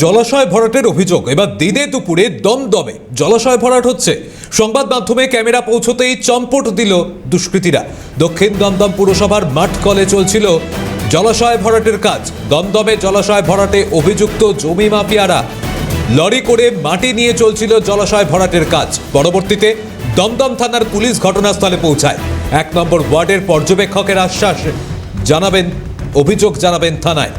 জলাশয় ভরাটের অভিযোগ এবার দিনে দুপুরে দমদমে জলাশয় ভরাট হচ্ছে। সংবাদ মাধ্যমে ক্যামেরা পৌঁছতেই চম্পট দিল দুষ্কৃতীরা। দক্ষিণ দমদম পুরসভার মাঠকলে চলছিল জলাশয় ভরাটের কাজ। দমদমে জলাশয় ভরাটে অভিযুক্ত জমি মাফিয়ারা লরি করে মাটি নিয়ে চলছিল জলাশয় ভরাটের কাজ। পরবর্তীতে দমদম থানার পুলিশ ঘটনাস্থলে পৌঁছায়। 1 নম্বর ওয়ার্ডের পর্যবেক্ষকের আশ্বাস জানাবেন, অভিযোগ জানাবেন থানায়।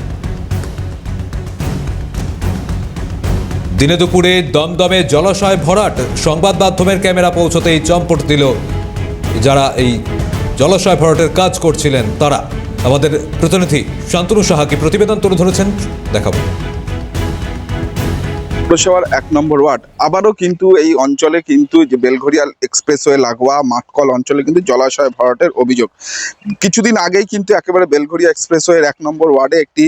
দিনে দুপুরে দমদমে জলাশয় ভরাট, সংবাদ মাধ্যমের ক্যামেরা পৌঁছতেই চম্পট দিল যারা এই জলাশয় ভরাটের কাজ করছিলেন তারা। আমাদের প্রতিনিধি শান্তনু সাহা কি প্রতিবেদন তুলে ধরেছেন, দেখাবো। পৌরসভার 1 নম্বর ওয়ার্ড আবারও কিন্তু এই অঞ্চলে কিন্তু যে বেলঘরিয়া এক্সপ্রেসওয়ে লাগোয়া মাঠকল অঞ্চলে কিন্তু জলাশয় ভরাটের অভিযোগ। কিছুদিন আগেই কিন্তু একেবারে বেলঘরিয়া এক্সপ্রেসওয়ের 1 নম্বর ওয়ার্ডে একটি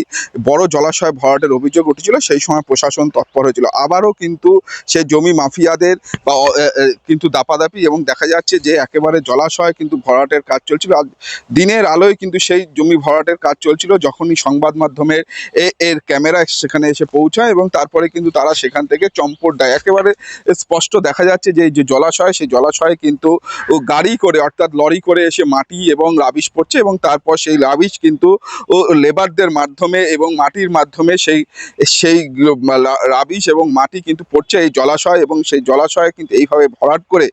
বড় জলাশয় ভরাটের অভিযোগ উঠেছিল। সেই সময় প্রশাসন তৎপর হয়েছিল। আবারও কিন্তু সেই জমি মাফিয়াদের কিন্তু দাপাদাপি, এবং দেখা যাচ্ছে যে একেবারে জলাশয় কিন্তু ভরাটের কাজ চলছিল। আজ দিনের আলোয় কিন্তু সেই জমি ভরাটের কাজ চলছিল যখনই সংবাদ মাধ্যমের এর ক্যামেরা সেখানে এসে পৌঁছায়, এবং তারপরে কিন্তু তারা সেখান থেকে চম্পট দেয়। একেবারে স্পষ্ট দেখা যাচ্ছে যে এই যে জলাশয়, সেই জলাশয়ে কিন্তু গাড়ি করে অর্থাৎ লরি করে এসে মাটি এবং রাবিশ পড়ছে, এবং তারপর সেই রাবিশ কিন্তু লেবারদের মাধ্যমে এবং মাটির মাধ্যমে সেই রাবিশ এবং মাটি কিন্তু পড়ছে এই জলাশয়, এবং সেই জলাশয়ে কিন্তু এইভাবে ভরাট করে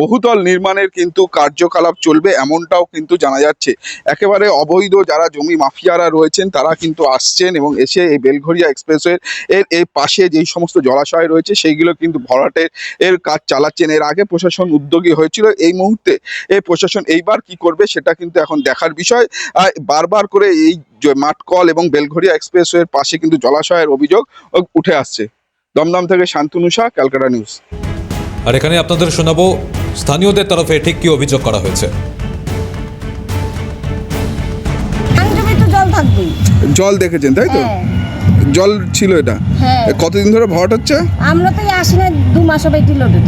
বহুতল নির্মাণের কিন্তু কার্যকলাপ চলবে এমনটাও কিন্তু জানা যাচ্ছে। একেবারে অবৈধ যারা জমি মাফিয়ারা রয়েছেন তারা কিন্তু আসছেন এবং এসে এই বেলঘরিয়া এক্সপ্রেসওয়ের এর পাশে যেই সমস্ত জলাশয় রয়েছে সেইগুলো কিন্তু ভরাটের কাজ চালাচ্ছেন। এর আগে প্রশাসন উদ্যোগী হয়েছিল, এই মুহূর্তে এই প্রশাসন এইবার কি করবে সেটা কিন্তু এখন দেখার বিষয়। বারবার করে এই মাঠকল এবং বেলঘরিয়া এক্সপ্রেসওয়ের পাশে কিন্তু জলাশয়ের অভিযোগ উঠে আসছে। দমদম থেকে শান্তনু সাহা, ক্যালকাটা নিউজ। আর এখানে আপনাদের শোনাবো স্থানীয়দের তরফে ঠিক কি অভিযোগ করা হয়েছে। জল দেখেছেন তাই তো? জল ছিল এটা? হ্যাঁ। কতদিন ধরে ভরাট হচ্ছে? আমরা তো আসি না, 2 মাস হবে এটি লোডে।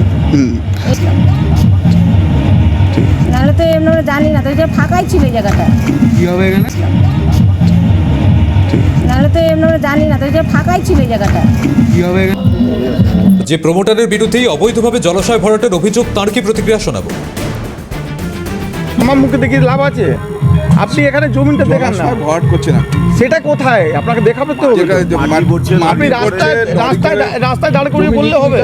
নাহলে তো আমরা জানি না, তো এটা ফাঁকাই ছিল এই জায়গাটা। কি হবে এখানে? নাহলে তো আমরা জানি না, তো এটা ফাঁকাই ছিল এই জায়গাটা। কি হবে এখানে? যে প্রমোটারের বিরুদ্ধেই অবৈধভাবে জলাশয় ভরাটের অভিযোগ, তার কি প্রতিক্রিয়া শোনাবো। আমার মুখে দেখি লাভ আছে? আপনি এখানে জমিটা দেখান না, ভরাট করছে না সেটা কোথায় আপনাকে দেখাবে তো। আপনি রাস্তায় দাঁড় করিয়ে বললে হবে?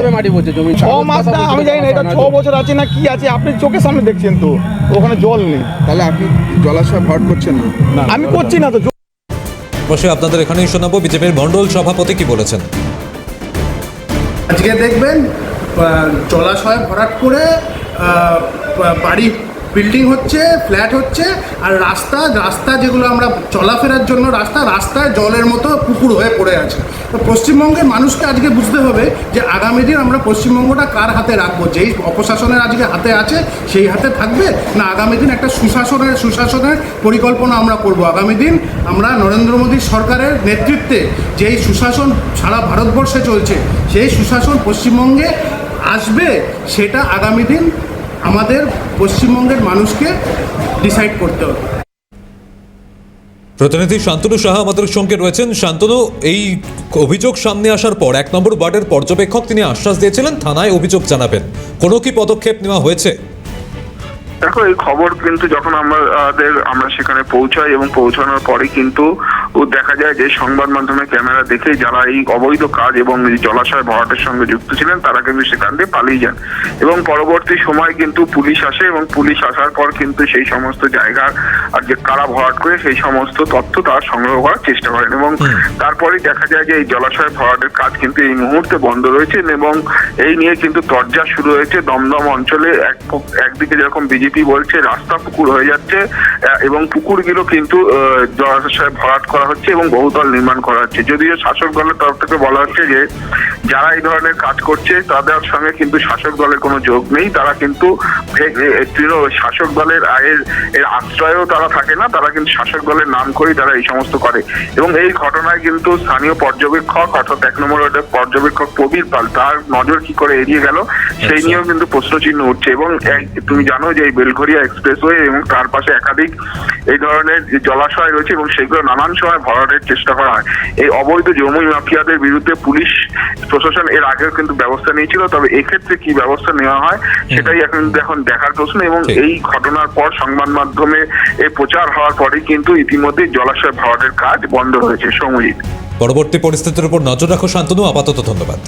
6 মাস না, আমি জানি না এটা 6 বছর আছে না কি আছে, আপনি চোখের সামনে দেখছেন তো ওখানে জল নেই। তাহলে আপনি জলাশয় ভরাট করছেন না? আমি করছি না তো। অবশ্যই আপনাদের এখানেই শোনাবো বিজেপির মণ্ডল সভাপতি কি বলেছেন। আজকে দেখবেন জলাশয় ভরাট করে বাড়ি বিল্ডিং হচ্ছে, ফ্ল্যাট হচ্ছে, আর রাস্তা যেগুলো আমরা চলাফেরার জন্য রাস্তায় জলের মতো পুকুর হয়ে পড়ে আছে। তো পশ্চিমবঙ্গের মানুষকে আজকে বুঝতে হবে যে আগামী দিন আমরা পশ্চিমবঙ্গটা কার হাতে রাখবো। যেই অপশাসনের আজকে হাতে আছে সেই হাতে থাকবে, না আগামী দিন একটা সুশাসনের পরিকল্পনা আমরা করব। আগামী দিন আমরা নরেন্দ্র মোদী সরকারের নেতৃত্বে যেই সুশাসন সারা ভারতবর্ষে চলছে, সেই সুশাসন পশ্চিমবঙ্গে আসবে, সেটা আগামী দিন আমাদের পশ্চিমবঙ্গের মানুষকে ডিসাইড করতে হবে। প্রতিনিধি শান্তনু সাহা আমাদের সঙ্গে রয়েছেন। শান্তনু, এই অভিযোগ সামনে আসার পর 1 নম্বর ওয়ার্ডের পর্যবেক্ষক তিনি আশ্বাস দিয়েছিলেন থানায় অভিযোগ জানাবেন, কোনো কি পদক্ষেপ নেওয়া হয়েছে? দেখো, এই খবর কিন্তু যখন আমরা সেখানে পৌঁছাই এবং পৌঁছানোর পরে কিন্তু দেখা যায় যে সংবাদ মাধ্যমে ক্যামেরা দেখে যারা এই অবৈধ কাজ এবং জলাশয় ভরাটের সঙ্গে যুক্ত ছিলেন তারা কিন্তু সেখান দিয়ে পালিয়ে যান, এবং পরবর্তী সময় কিন্তু পুলিশ আসে, এবং পুলিশ আসার পর কিন্তু সেই সমস্ত জায়গা আর যে কারা ভরাট করে সেই সমস্ত তথ্য তারা সংগ্রহ করার চেষ্টা করেন, এবং তারপরেই দেখা যায় যে এই জলাশয় ভরাটের কাজ কিন্তু এই মুহূর্তে বন্ধ রয়েছে, এবং এই নিয়ে কিন্তু তরজা শুরু হয়েছে দমদম অঞ্চলে। একদিকে যেরকম বিজেপি বলছে রাস্তা পুকুর হয়ে যাচ্ছে, এবং পুকুরগুলো কিন্তু জলাশয় ভরাট করা হচ্ছে এবং বহুতল নির্মাণ করা হচ্ছে। যদিও শাসক দলের তরফ থেকে বলা হচ্ছে যে যারা এই ধরনের কাজ করছে তাদের সঙ্গে কিন্তু শাসক দলের কোনো যোগ নেই। তারা কিন্তু শাসক দলের এর আশ্রয়েও তারা থাকে না, তারা কিন্তু শাসক দলের নাম করেই তারা এই সমস্ত করে। এবং এই ঘটনায় কিন্তু স্থানীয় পর্যবেক্ষক অর্থাৎ 1 নম্বর ওয়ার্ডের পর্যবেক্ষক প্রবীর পাল, তার নজর কি করে এড়িয়ে গেল সেই নিয়েও কিন্তু প্রশ্নচিহ্ন উঠছে। এবং তুমি জানো যে এই বেলঘরিয়া এক্সপ্রেসওয়ে এবং তার পাশে একাধিক এই ধরনের জলাশয় রয়েছে এবং সেগুলো নানান সময় ভরাটের চেষ্টা করা হয়। এই অবৈধ জমি মাফিয়াদের বিরুদ্ধে পুলিশ প্রশাসন এর আগেও কিন্তু ব্যবস্থা নিয়েছিল, তবে এক্ষেত্রে কি ব্যবস্থা নেওয়া হয় সেটাই এখন দেখার প্রশ্ন। এবং এই ঘটনার পর সংবাদ মাধ্যমে এই প্রচার হওয়ার পরে কিন্তু ইতিমধ্যে জলাশয় ভরাটের কাজ বন্ধ হয়েছে। সৌম্যজিৎ, পরবর্তী পরিস্থিতির উপর নজর রাখো শান্তনু, আপাতত ধন্যবাদ।